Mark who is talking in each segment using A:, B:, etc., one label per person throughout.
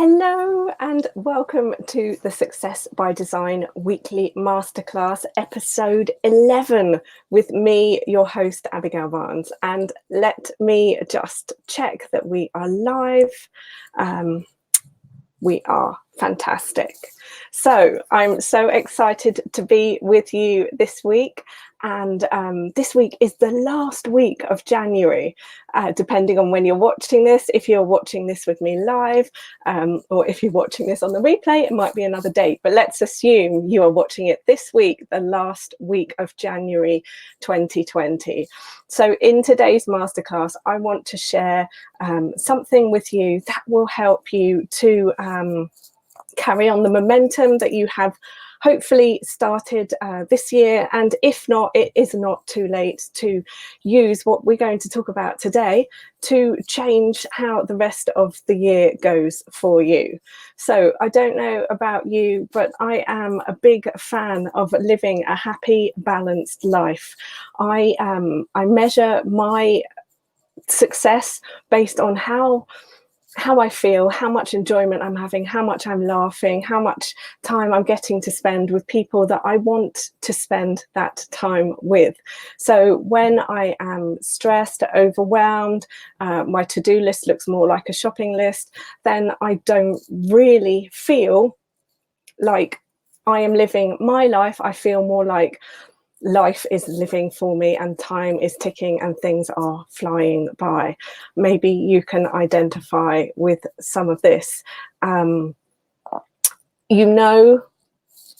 A: Hello and welcome to the Success by Design weekly masterclass, episode 11, with me, your host, Abigail Barnes. And let me just check that we are live. We are fantastic. So I'm so excited to be with you this week. And this week is the last week of January, depending on when you're watching this. If you're watching this with me live, or if you're watching this on the replay, it might be another date. But let's assume you are watching it this week, the last week of January 2020. So in today's masterclass, I want to share something with you that will help you to carry on the momentum that you have hopefully started this year. And if not, it is not too late to use what we're going to talk about today to change how the rest of the year goes for you. So I don't know about you, but I am a big fan of living a happy, balanced life. I measure my success based on how I feel, how much enjoyment I'm having, how much I'm laughing, how much time I'm getting to spend with people that I want to spend that time with. So when I am stressed, overwhelmed, my to-do list looks more like a shopping list, then I don't really feel like I am living my life. I feel more like life is living for me and time is ticking and things are flying by. Maybe you can identify with some of this. You know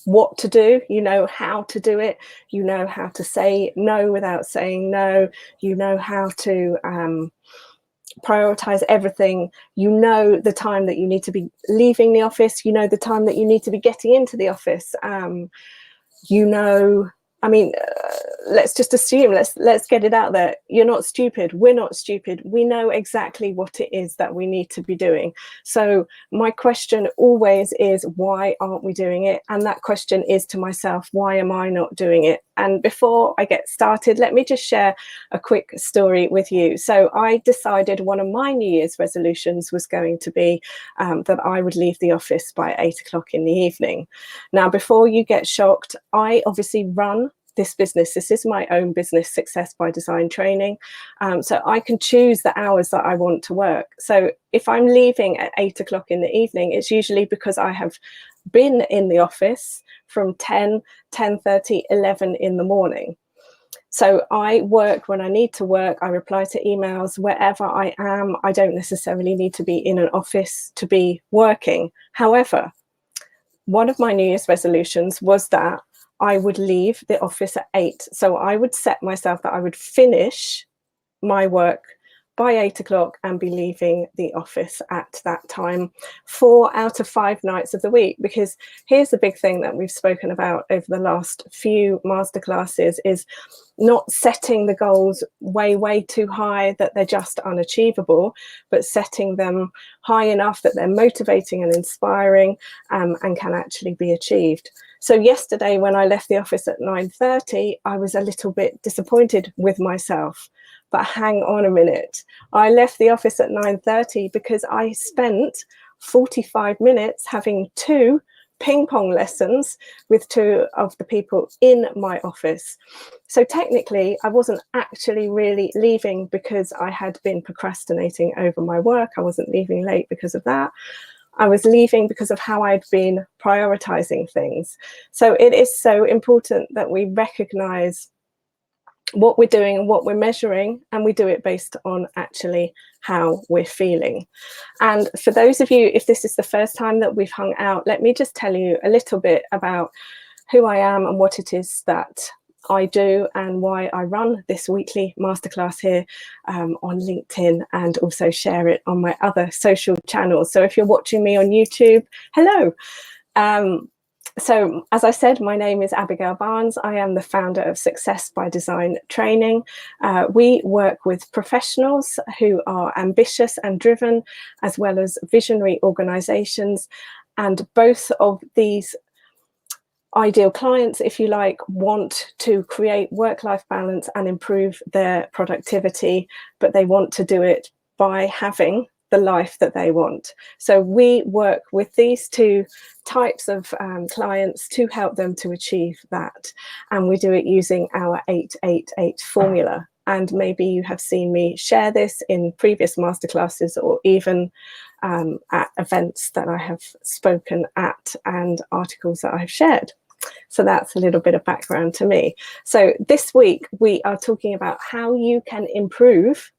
A: what to do, you know how to do it, you know how to say no without saying no, you know how to prioritize everything, you know the time that you need to be leaving the office, you know the time that you need to be getting into the office, let's just assume, let's get it out there. You're not stupid. We're not stupid. We know exactly what it is that we need to be doing. So my question always is, why aren't we doing it? And that question is to myself, why am I not doing it? And before I get started, let me just share a quick story with you. So I decided one of my New Year's resolutions was going to be that I would leave the office by 8 o'clock in the evening. Now, before you get shocked, I obviously run this business. This is my own business, Success by Design training. So I can choose the hours that I want to work. So if I'm leaving at 8 o'clock in the evening, it's usually because I have been in the office from 10, 10:30, 11 in the morning. So I work when I need to work. I reply to emails wherever I am. I don't necessarily need to be in an office to be working. However, one of my New Year's resolutions was that I would leave the office at 8. So I would set myself that I would finish my work by 8 o'clock and be leaving the office at that time 4 out of 5 nights of the week. Because here's the big thing that we've spoken about over the last few masterclasses is not setting the goals way too high that they're just unachievable, but setting them high enough that they're motivating and inspiring, and can actually be achieved. So yesterday when I left the office at 9:30, I was a little bit disappointed with myself. But hang on a minute, I left the office at 9:30 because I spent 45 minutes having 2 ping pong lessons with 2 of the people in my office. So technically, I wasn't actually really leaving because I had been procrastinating over my work. I wasn't leaving late because of that. I was leaving because of how I'd been prioritizing things. So it is so important that we recognize what we're doing and what we're measuring, and we do it based on actually how we're feeling. And for those of you, if this is the first time that we've hung out, let me just tell you a little bit about who I am and what it is that I do and why I run this weekly masterclass here on LinkedIn, and also share it on my other social channels. So if you're watching me on YouTube, hello. So as I said, my name is Abigail Barnes. I am the founder of Success by Design training. We work with professionals who are ambitious and driven, as well as visionary organizations. And both of these ideal clients, if you like, want to create work-life balance and improve their productivity, but they want to do it by having the life that they want. So we work with these two types of clients to help them to achieve that. And we do it using our 888 formula. And maybe you have seen me share this in previous masterclasses, or even at events that I have spoken at and articles that I've shared. So that's a little bit of background to me. So this week we are talking about how you can improve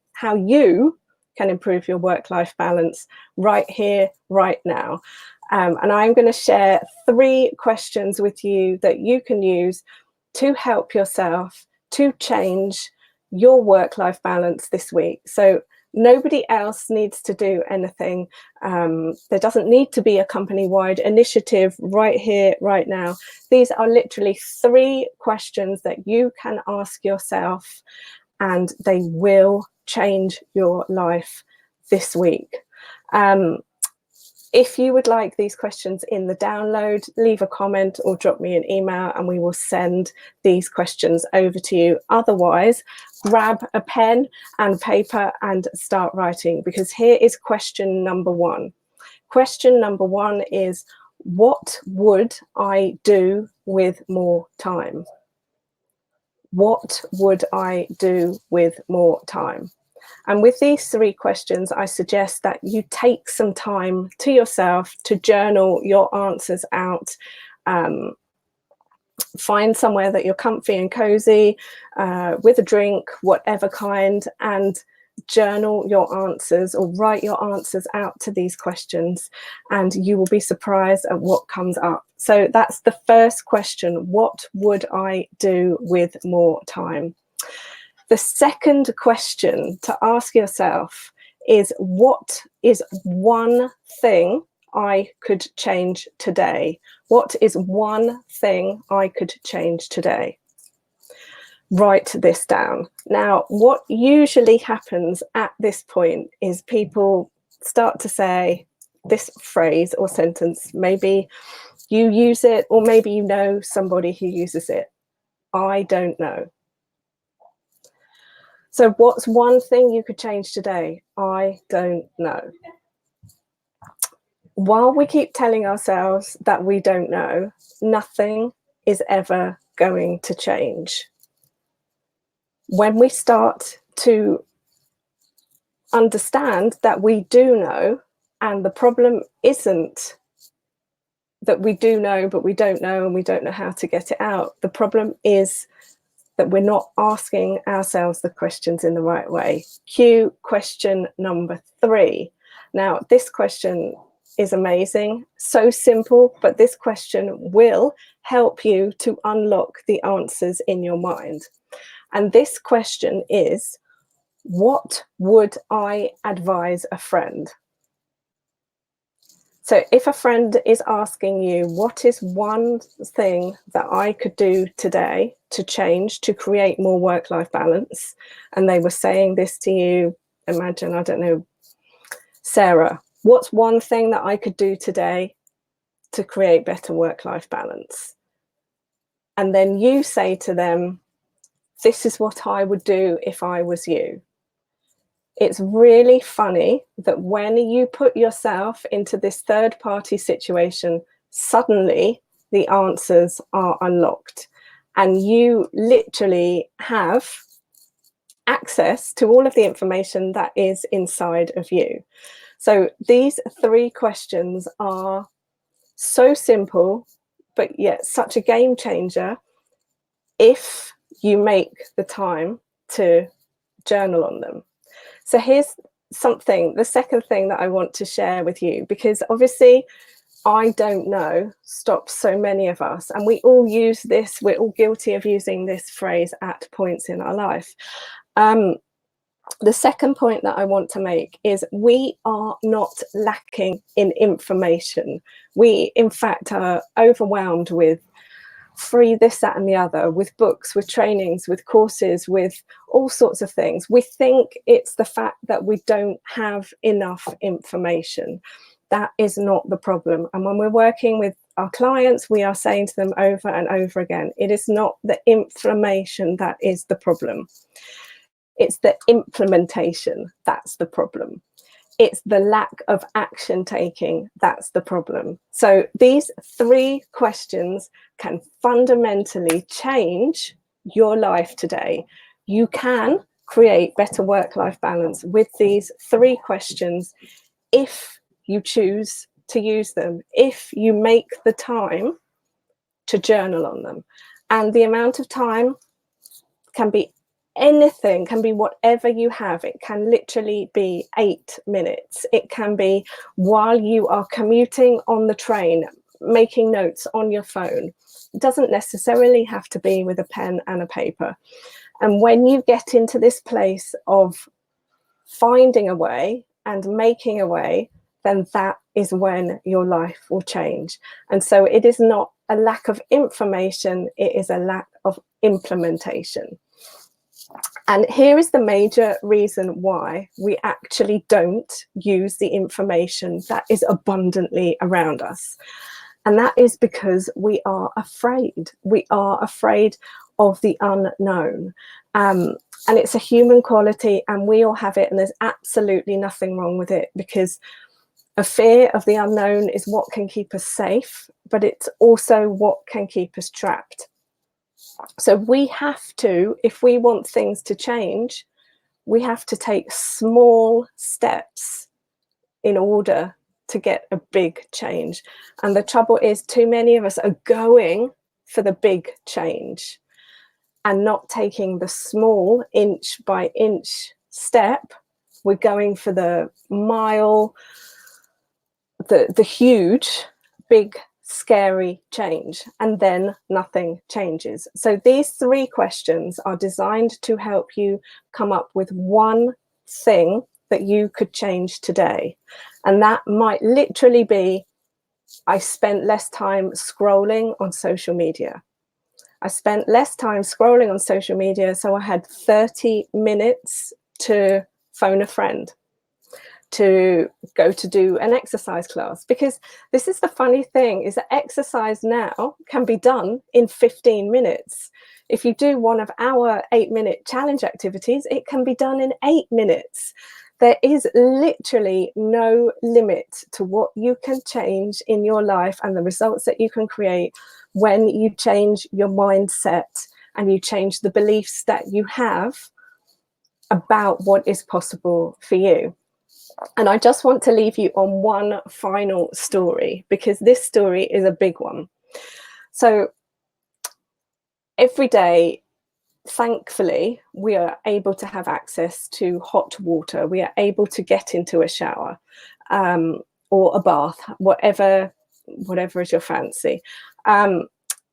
A: your work-life balance right here, right now. And I'm going to share 3 questions with you that you can use to help yourself to change your work-life balance this week. So nobody else needs to do anything. There doesn't need to be a company-wide initiative right here, right now. These are literally 3 questions that you can ask yourself, and they will change your life this week. If you would like these questions in the download, leave a comment or drop me an email and we will send these questions over to you. Otherwise, grab a pen and paper and start writing, because here is question number 1. Question number 1 is, what would I do with more time? What would I do with more time? And with these 3 questions, I suggest that you take some time to yourself to journal your answers out. Find somewhere that you're comfy and cozy, with a drink, whatever kind, and journal your answers, or write your answers out to these questions, and you will be surprised at what comes up. So that's the first question. What would I do with more time? The second question to ask yourself is, what is one thing I could change today? What is one thing I could change today? Write this down. Now, what usually happens at this point is people start to say this phrase or sentence. Maybe you use it, or maybe you know somebody who uses it. I don't know. So what's one thing you could change today? I don't know. While we keep telling ourselves that we don't know, nothing is ever going to change. When we start to understand that we do know, and the problem isn't that we do know, but we don't know and we don't know how to get it out. The problem is that we're not asking ourselves the questions in the right way. Cue question number 3. Now, this question is amazing, so simple, but this question will help you to unlock the answers in your mind. And this question is, what would I advise a friend? So if a friend is asking you, what is one thing that I could do today to change, to create more work-life balance, and they were saying this to you, imagine, I don't know, Sarah, what's one thing that I could do today to create better work-life balance? And then you say to them, this is what I would do if I was you. It's really funny that when you put yourself into this third-party situation, suddenly the answers are unlocked, and you literally have access to all of the information that is inside of you. So these 3 questions are so simple, but yet such a game changer if you make the time to journal on them. So here's something, the second thing that I want to share with you, because obviously I don't know stops so many of us, and we all use this, we're all guilty of using this phrase at points in our life. The second point that I want to make is we are not lacking in information. We, in fact, are overwhelmed with free this, that, and the other, with books, with trainings, with courses, with all sorts of things. We think it's the fact that we don't have enough information. That is not the problem. And when we're working with our clients, we are saying to them over and over again, it is not the information that is the problem. It's the implementation that's the problem. It's the lack of action taking that's the problem. So these 3 questions can fundamentally change your life today. You can create better work-life balance with these 3 questions if you choose to use them, if you make the time to journal on them. And the amount of time can be anything, can be whatever you have. It can literally be 8 minutes. It can be while you are commuting on the train, making notes on your phone. It doesn't necessarily have to be with a pen and a paper. And when you get into this place of finding a way and making a way, then that is when your life will change. And so it is not a lack of information, it is a lack of implementation. And here is the major reason why we actually don't use the information that is abundantly around us. And that is because we are afraid. We are afraid of the unknown. And it's a human quality, and we all have it, and there's absolutely nothing wrong with it, because a fear of the unknown is what can keep us safe, but it's also what can keep us trapped. So we have to, if we want things to change, we have to take small steps in order to get a big change. And the trouble is, too many of us are going for the big change and not taking the small inch by inch step. We're going for the mile, the huge, big, scary change, and then nothing changes. So these 3 questions are designed to help you come up with one thing that you could change today. And that might literally be, I spent less time scrolling on social media. I spent less time scrolling on social media, so I had 30 minutes to phone a friend, to go to do an exercise class. Because this is the funny thing, is that exercise now can be done in 15 minutes. If you do one of our 8-minute challenge activities, it can be done in 8 minutes. There is literally no limit to what you can change in your life and the results that you can create when you change your mindset and you change the beliefs that you have about what is possible for you. And I just want to leave you on one final story, because this story is a big one. So every day, thankfully, we are able to have access to hot water. We are able to get into a shower or a bath, whatever is your fancy.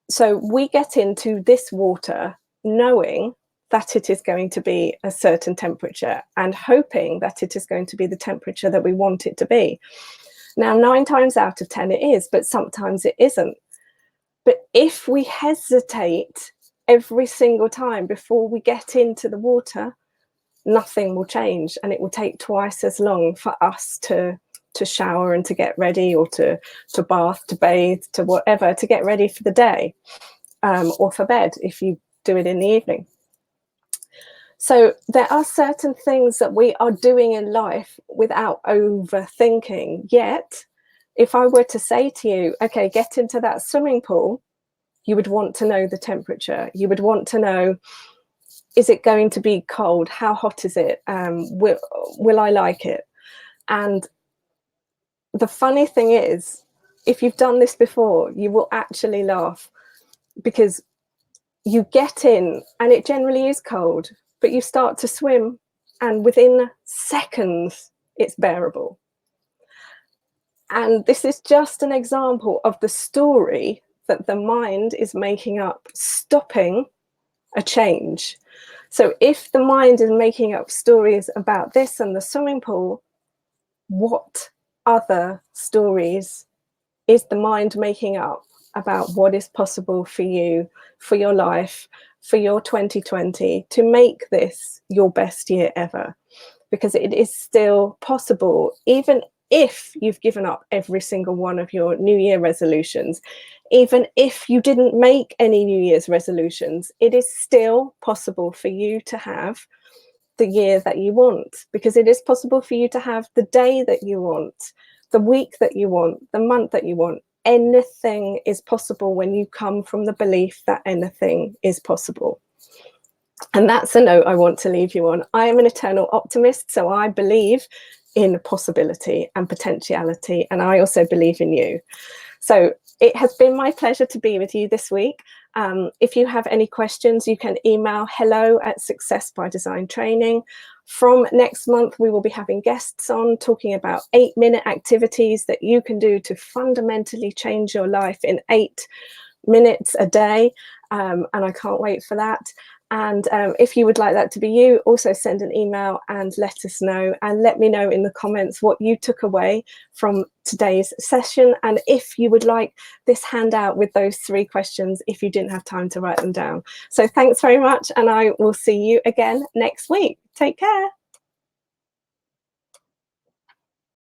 A: So we get into this water knowing that it is going to be a certain temperature and hoping that it is going to be the temperature that we want it to be. Now, 9 times out of 10 it is, but sometimes it isn't. But if we hesitate every single time before we get into the water, nothing will change, and it will take twice as long for us to shower and to get ready, or to bath, to bathe, to whatever, to get ready for the day, or for bed if you do it in the evening. So there are certain things that we are doing in life without overthinking. Yet, if I were to say to you, okay, get into that swimming pool, you would want to know the temperature. You would want to know, is it going to be cold? How hot is it? Will I like it? And the funny thing is, if you've done this before, you will actually laugh, because you get in and it generally is cold, but you start to swim and within seconds it's bearable. And this is just an example of the story that the mind is making up, stopping a change. So if the mind is making up stories about this and the swimming pool, what other stories is the mind making up about what is possible for you, for your life, for your 2020, to make this your best year ever? Because it is still possible, even if you've given up every single one of your New Year resolutions, even if you didn't make any New Year's resolutions, it is still possible for you to have the year that you want, because it is possible for you to have the day that you want, the week that you want, the month that you want. Anything is possible when you come from the belief that anything is possible. And that's a note I want to leave you on. I am an eternal optimist, so I believe in possibility and potentiality, and I also believe in you. So it has been my pleasure to be with you this week. If you have any questions, you can email hello@Success by Design Training. From next month, we will be having guests on talking about 8-minute activities that you can do to fundamentally change your life in 8 minutes a day. And I can't wait for that. And if you would like that to be you, also send an email and let us know, and let me know in the comments what you took away from today's session, and if you would like this handout with those 3 questions if you didn't have time to write them down. So thanks very much, and I will see you again next week. Take care.